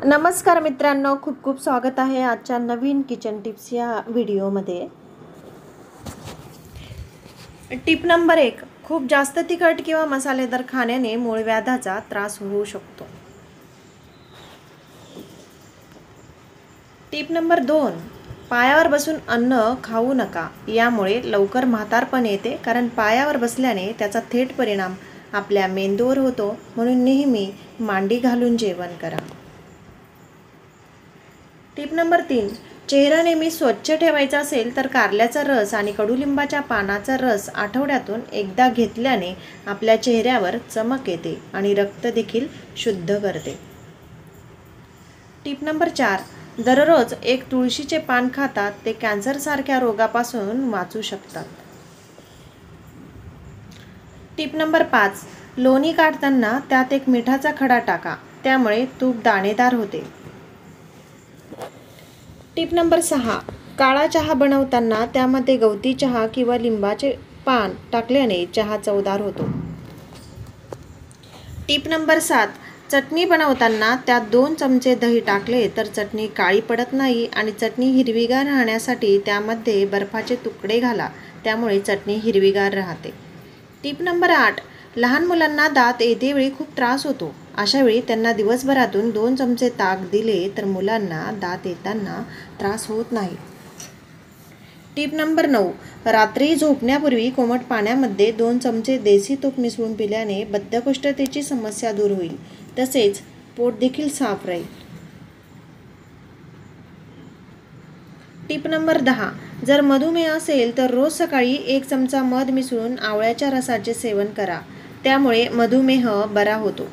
नमस्कार मित्रांनो, खूप खूप स्वागत आहे आजच्या नवीन किचन टिप्स या व्हिडिओमध्ये। टिप नंबर 1, खूप जास्त तिखट किंवा मसालेदार खाण्याने मूळव्याधाचा त्रास होऊ शकतो। टिप नंबर 2, पायावर बसून अन्न खाऊ नका, यामुळे लवकर म्हातारपण येते, कारण पायावर बसल्याने त्याचा थेट परिणाम आपल्या मेंदूवर होतो, म्हणून नेहमी मांडी घालून जेवण करा। टिप नंबर 3, चेहरा नेहमी स्वच्छ ठेवायचा असेल तर कारल्याचा रस आणि कडुलिंबाच्या पानाचा रस आठवड्यातून एकदा घेतल्याने आपल्या चेहऱ्यावर चमक येते आणि रक्त देखील शुद्ध करते। टिप नंबर 4, दररोज एक तुळशीचे पान खातात ते कॅन्सरसारख्या रोगापासून वाचू शकतात। टिप नंबर 5, लोणी काढताना त्यात एक मिठाचा खडा टाका, त्यामुळे तूप दाणेदार होते। टिप नंबर 6, काळा चहा बनवताना त्यामध्ये गवती चहा किंवा लिंबाचे पान टाकल्याने चहा चवदार होतो। टिप नंबर 7, चटणी बनवताना त्यात 2 चमचे दही टाकले तर चटणी काळी पडत नाही आणि चटणी हिरवीगार राहण्यासाठी त्यामध्ये बर्फाचे तुकडे घाला, त्यामुळे चटणी हिरवीगार राहते। टिप नंबर 8, लहान मुलांना दात येतेवेळी खूप त्रास होतो, अशावेळी त्यांना दिवसभरातून 2 चमचे ताक दिले तर मुलांना दात येताना त्रास होत नाही। टिप नंबर 9, रात्री झोपण्यापूर्वी कोमट पाण्यामध्ये 2 चमचे देसी तूप मिसळून पिल्याने बद्धकोष्ठतेची समस्या दूर होईल, तसेच पोट देखील साफ राहील। टिप नंबर 10, जर मधुमेह असेल तर रोज सकाळी 1 चमचा मध मिसळून आवळ्याच्या रसाचे सेवन करा, त्यामुळे मधुमेह बरा होतो।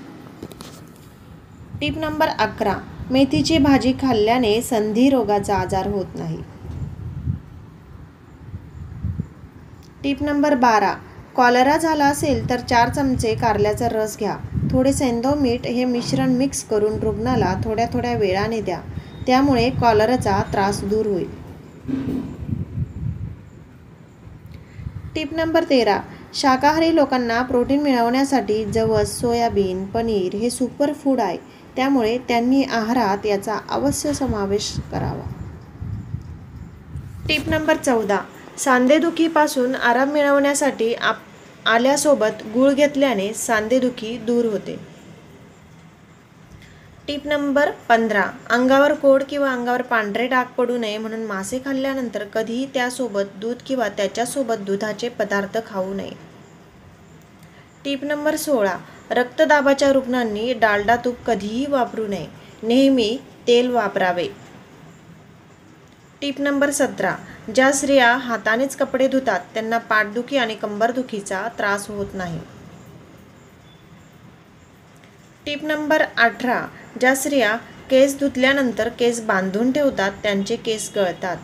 टिप नंबर 11, मेथीची भाजी खाल्ल्याने संधी रोगाचा आजार होत नाही। टिप नंबर 12, कॉलरा झाला असेल तर 4 चमचे कारल्याचा रस घ्या, थोडे सैंधव मीठ हे मिश्रण मिक्स करून रुग्णाला थोड्या थोड्या वेळाने द्या, त्यामुळे कॉलराचा त्रास दूर होईल। टिप नंबर 13, शाकाहारी लोकांना प्रोटीन मिळवण्यासाठी जवस, सोयाबीन, पनीर हे सुपर फूड आहे, त्यामुळे त्यांनी आहारात याचा अवश्य समावेश करावा। टिप नंबर 14, सांधेदुखीपासून आराम मिळवण्यासाठी आल्यासोबत गूळ घेतल्याने सांधेदुखी दूर होते। टिप नंबर 15, अंगावर कोड किंवा अंगावर पांढरे डाग पडू नये म्हणून मासे खाल्ल्यानंतर कधीही त्यासोबत दूध किंवा त्याच्यासोबत दुधाचे पदार्थ खाऊ नये। टिप नंबर 16, रक्तदाबाच्या रुग्णांनी डालडा तूप कधीही वापरू नये, नेहमी तेल वापरावे। टिप नंबर 17, ज्या स्त्रिया हातानेच कपडे धुतात त्यांना पाठदुखी आणि कंबरदुखीचा त्रास होत नाही। टिप नंबर 18, ज्या स्त्रिया केस धुतल्यानंतर केस बांधून ठेवतात त्यांचे केस गळतात।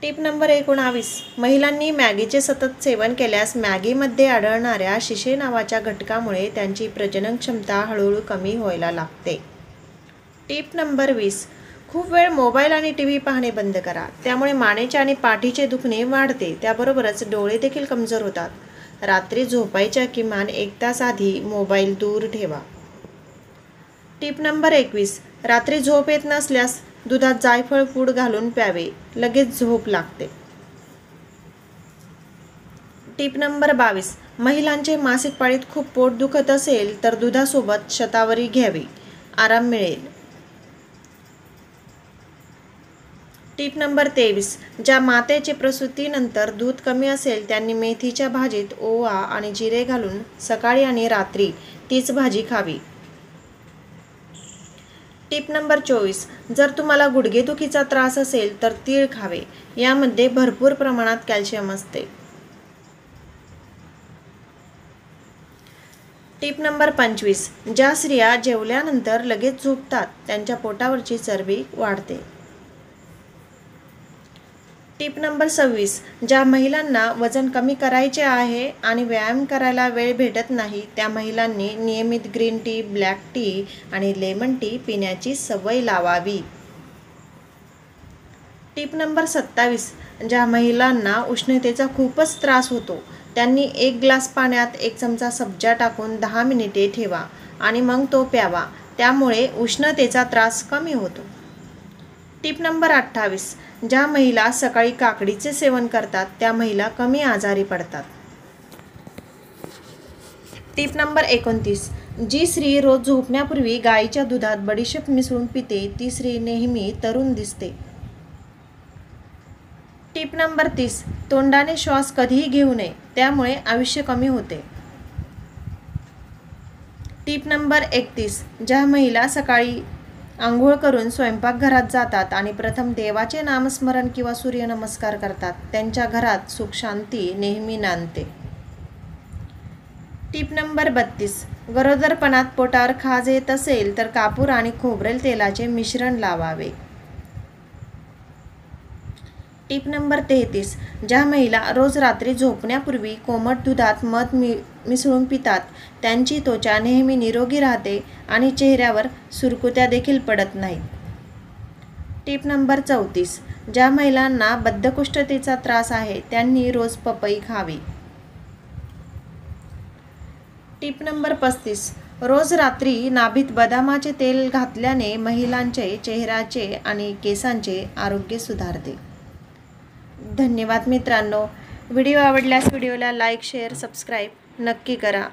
टिप नंबर 19, महिलांनी मॅगीचे सतत सेवन केल्यास मॅगीमध्ये आढळणाऱ्या शिशे नावाच्या घटकामुळे त्यांची प्रजनन क्षमता हळूहळू कमी व्हायला लागते। टिप नंबर 20, खूप वेळ मोबाईल आणि टीव्ही पाहणे बंद करा, त्यामुळे मानेचे आणि पाठीचे दुखणे वाढते, त्याबरोबरच डोळे देखील कमजोर होतात। रात्री झोपायच्या किमान 1 तास आधी मोबाईल दूर ठेवा। टिप नंबर 21, रात्री झोप येत नसल्यास दुधात जायफळ पूड घालून प्यावे, लगेच झोप लागते। टिप नंबर 22, महिलांचे मासिक पाळीत खूप पोट दुखत असेल तर दुधासोबत शतावरी घ्यावी, आराम मिळेल। टिप नंबर 23, ज्या मातेचे प्रसूतीनंतर दूध कमी असेल त्यांनी मेथीच्या भाजीत ओवा आणि जिरे घालून सकाळी आणि रात्री तीच भाजी खावी। टिप नंबर 24, जर तुम्हाला गुडघेदुखीचा त्रास असेल तर तीळ खावे, यामध्ये भरपूर प्रमाणात कॅल्शियम असते। टिप नंबर 25, ज्या स्त्रिया जेवल्यानंतर लगेच झोपतात त्यांच्या पोटावरची चरबी वाढते। टिप नंबर 26, ज्या महिलांना वजन कमी करायचे आहे आणि व्यायाम करायला वेळ भेटत नाही त्या महिलांनी नियमित ग्रीन टी, ब्लॅक टी आणि लेमन टी पिण्याची सवय लावावी। टिप नंबर 27, ज्या महिलांना उष्णतेचा खूपच त्रास होतो त्यांनी 1 ग्लास पाण्यात 1 चमचा सब्जा टाकून 10 मिनिटे ठेवा आणि मग तो प्यावा, त्यामुळे उष्णतेचा त्रास कमी होतो. Tip number 28. ज्या महिला सकाळी काकडीचे सेवन करतात त्या महिला कमी आजारी पडतात. Tip number 29. जी स्त्री रोज झोपण्यापूर्वी गाईच्या दुधात बडीशेप मिसळून पिते ती स्त्री नेहमी तरुण दिसते. Tip number 30. तोंडाने श्वास कधीही घेऊ नये, त्यामुळे आयुष्य कमी होते. Tip number 31. ज्या महिला सकाळी आंघोळ करून स्वयंपाकघरात जातात आणि प्रथम देवाचे नामस्मरण किंवा सूर्यनमस्कार करतात त्यांच्या घरात सुख शांती नेहमी नांदते. Tip number 32. गरोदरपणात पोटावर खाज येत असेल तर कापूर आणि खोबरेल तेलाचे मिश्रण लावावे. Tip number 33. ज्या महिला रोज रात्री झोपण्यापूर्वी कोमट दुधात मध मिसळून पितात त्यांची त्वचा नेहमी निरोगी राहते आणि चेहऱ्यावर सुरकुत्या देखील पडत नाहीत. Tip number 34. ज्या महिलांना बद्धकोष्ठतेचा त्रास आहे त्यांनी रोज पपई खावी. Tip number 35. रोज रात्री नाभीत बदामाचे तेल घातल्याने महिलांचे चेहऱ्याचे आणि केसांचे आरोग्य सुधारते. धन्यवाद मित्रांनो. व्हिडिओ आवडल्यास व्हिडिओला लाईक, शेअर, सबस्क्राईब नक्की करा.